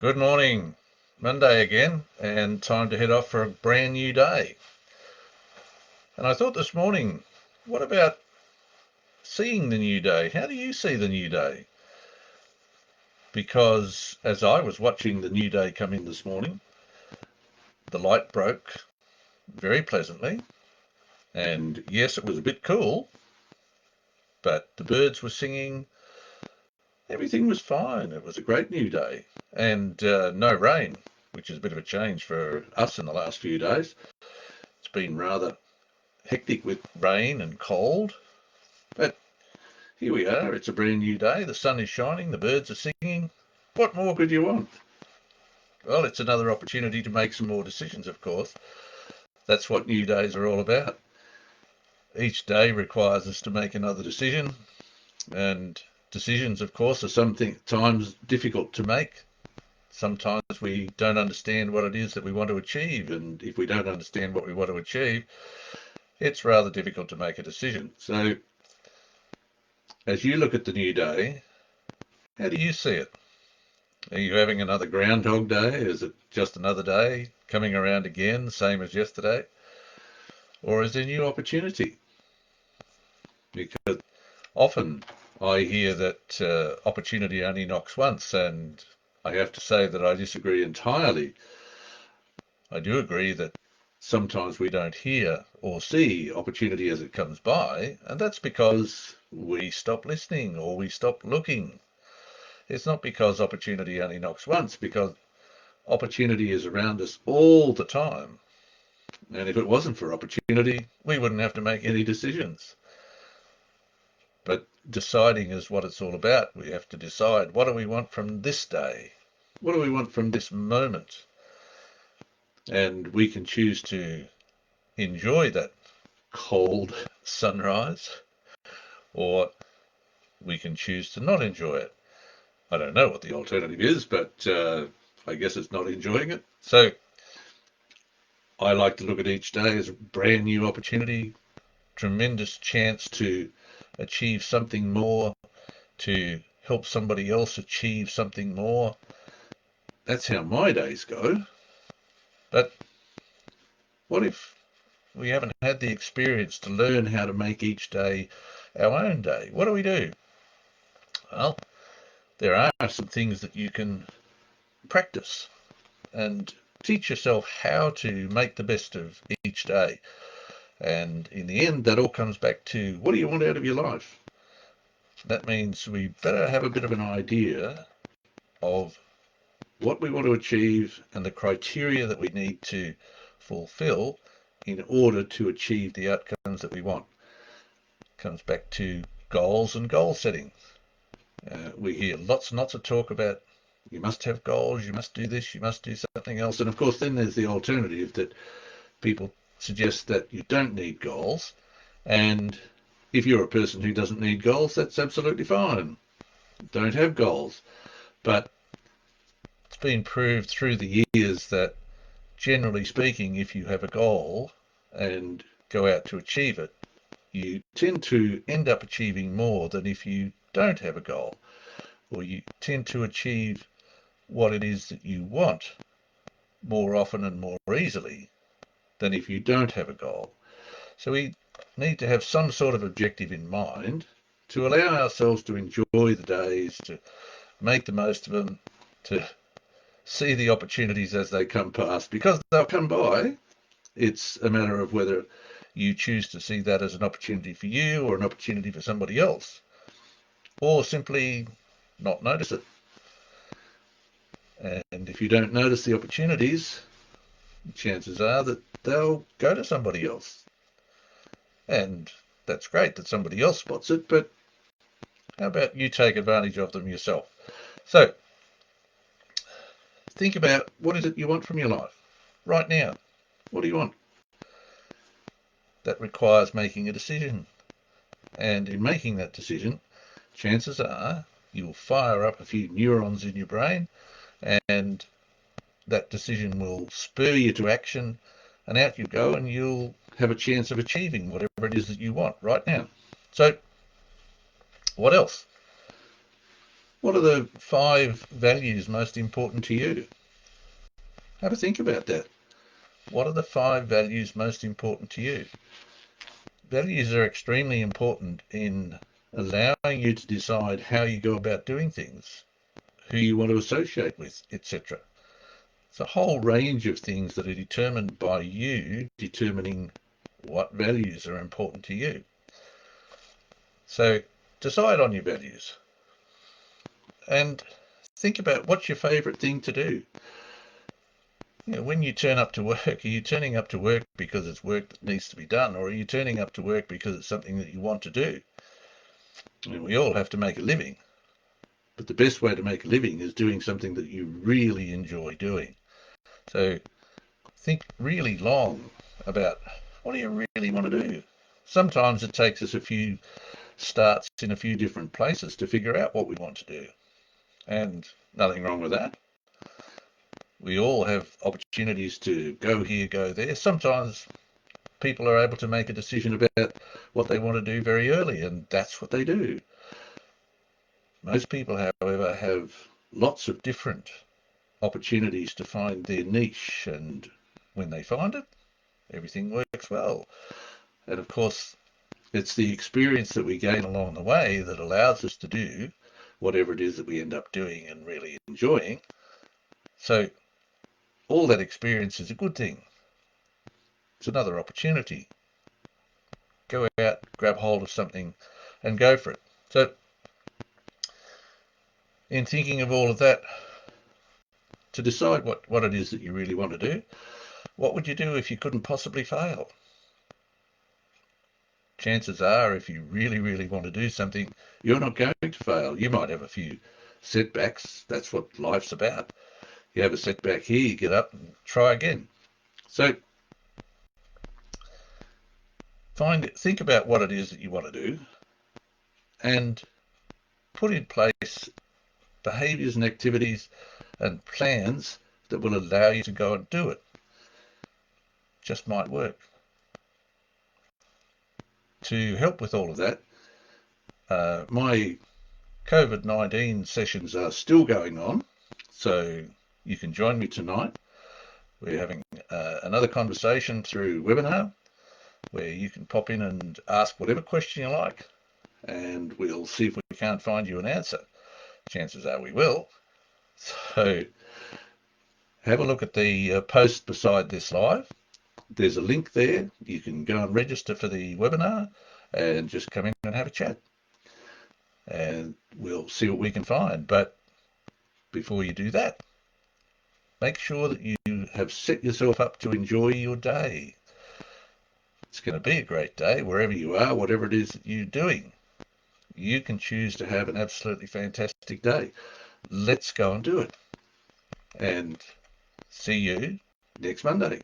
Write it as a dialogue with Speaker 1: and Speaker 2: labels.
Speaker 1: Good morning. Monday again, and time to head off for a brand new day. And I thought this morning, what about seeing the new day? How do you see the new day? Because as I was watching the new day come in this morning, the light broke very pleasantly. And yes, it was a bit cool, but the birds were singing. Everything was fine. It was a great new day. And no rain, which is a bit of a change for us in the last few days. It's been rather hectic with rain and cold, but here we are. It's a brand new day. The sun is shining. The birds are singing. What more could you want? Well, it's another opportunity to make some more decisions, of course. That's what new days are all about. Each day requires us to make another decision, and decisions, of course, are sometimes difficult to make. Sometimes we don't understand what it is that we want to achieve, and if we don't understand what we want to achieve, it's rather difficult to make a decision. So, as you look at the new day, how do you see it? Are you having another Groundhog Day? Is it just another day coming around again, same as yesterday? Or is there new opportunity? Because often I hear that opportunity only knocks once, and I have to say that I disagree entirely. I do agree that sometimes we don't hear or see opportunity as it comes by, and that's because we stop listening or we stop looking. It's not because opportunity only knocks once, because opportunity is around us all the time. And if it wasn't for opportunity, we wouldn't have to make any decisions. But deciding is what it's all about. We have to decide, what do we want from this day? What do we want from this moment? And we can choose to enjoy that cold sunrise, or we can choose to not enjoy it. I don't know what the alternative is, but I guess it's not enjoying it. So I like to look at each day as a brand new opportunity, tremendous chance to achieve something more, to help somebody else achieve something more. That's how my days go. But what if we haven't had the experience to learn how to make each day our own day? What do we do? Well, there are some things that you can practice and teach yourself how to make the best of each day. And in the end, that all comes back to, what do you want out of your life? That means we better have a bit of an idea of what we want to achieve and the criteria that we need to fulfill in order to achieve the outcomes that we want. It comes back to goals and goal setting. We hear lots and lots of talk about, you must have goals, you must do this, you must do something else. And of course, then there's the alternative that people suggest that you don't need goals. And if you're a person who doesn't need goals, that's absolutely fine. Don't have goals. But it's been proved through the years that, generally speaking, if you have a goal and go out to achieve it, you tend to end up achieving more than if you don't have a goal, or you tend to achieve what it is that you want more often and more easily than if you don't have a goal. So we need to have some sort of objective in mind to allow ourselves to enjoy the days, to make the most of them, to see the opportunities as they come past, because they'll come by. It's a matter of whether you choose to see that as an opportunity for you or an opportunity for somebody else, or simply not notice it. And if you don't notice the opportunities, chances are that they'll go to somebody else. And that's great that somebody else spots it, but how about you take advantage of them yourself? So think about, what is it you want from your life right now? What do you want? That requires making a decision. And in making that decision, chances are you'll fire up a few neurons in your brain, and that decision will spur you to action, and out you go, and you'll have a chance of achieving whatever it is that you want right now. So what else? What are the 5 values most important to you? Have a think about that. What are the 5 values most important to you? Values are extremely important in allowing you to decide how you go about doing things, who you want to associate with, etc. It's a whole range of things that are determined by you determining what values are important to you. So decide on your values and think about what's your favourite thing to do. When you turn up to work, are you turning up to work because it's work that needs to be done, or are you turning up to work because it's something that you want to do? We all have to make a living, but the best way to make a living is doing something that you really enjoy doing. So think really long about what do you really want to do. Sometimes it takes us a few starts in a few different places to figure out what we want to do, and nothing wrong with that. We all have opportunities to go here, go there. Sometimes people are able to make a decision about what they want to do very early, and that's what they do. Most people, however, have lots of different opportunities to find their niche, and when they find it, everything works well. And of course, it's the experience that we gain along the way that allows us to do whatever it is that we end up doing and really enjoying. So all that experience is a good thing. It's another opportunity. Go out, grab hold of something and go for it. So in thinking of all of that, to decide what it is that you really want to do, what would you do if you couldn't possibly fail? Chances are, if you really, really want to do something, you're not going to fail. You might have a few setbacks. That's what life's about. You have a setback here, you get up and try again. So think about what it is that you want to do and put in place behaviours and activities and plans that will allow you to go and do it. Just might work. To help with all of that, my COVID-19 sessions are still going on, so you can join me tonight. We're having another conversation through webinar where you can pop in and ask whatever question you like, and we'll see if we can't find you an answer. Chances are we will. So have a look at the post beside this live. There's a link there. You can go and register for the webinar and just come in and have a chat. And we'll see what we can find. But before you do that, make sure that you have set yourself up to enjoy your day. It's going to be a great day wherever you are, whatever it is that you're doing. You can choose to have an absolutely fantastic day. Let's go and do it. And see you next Monday.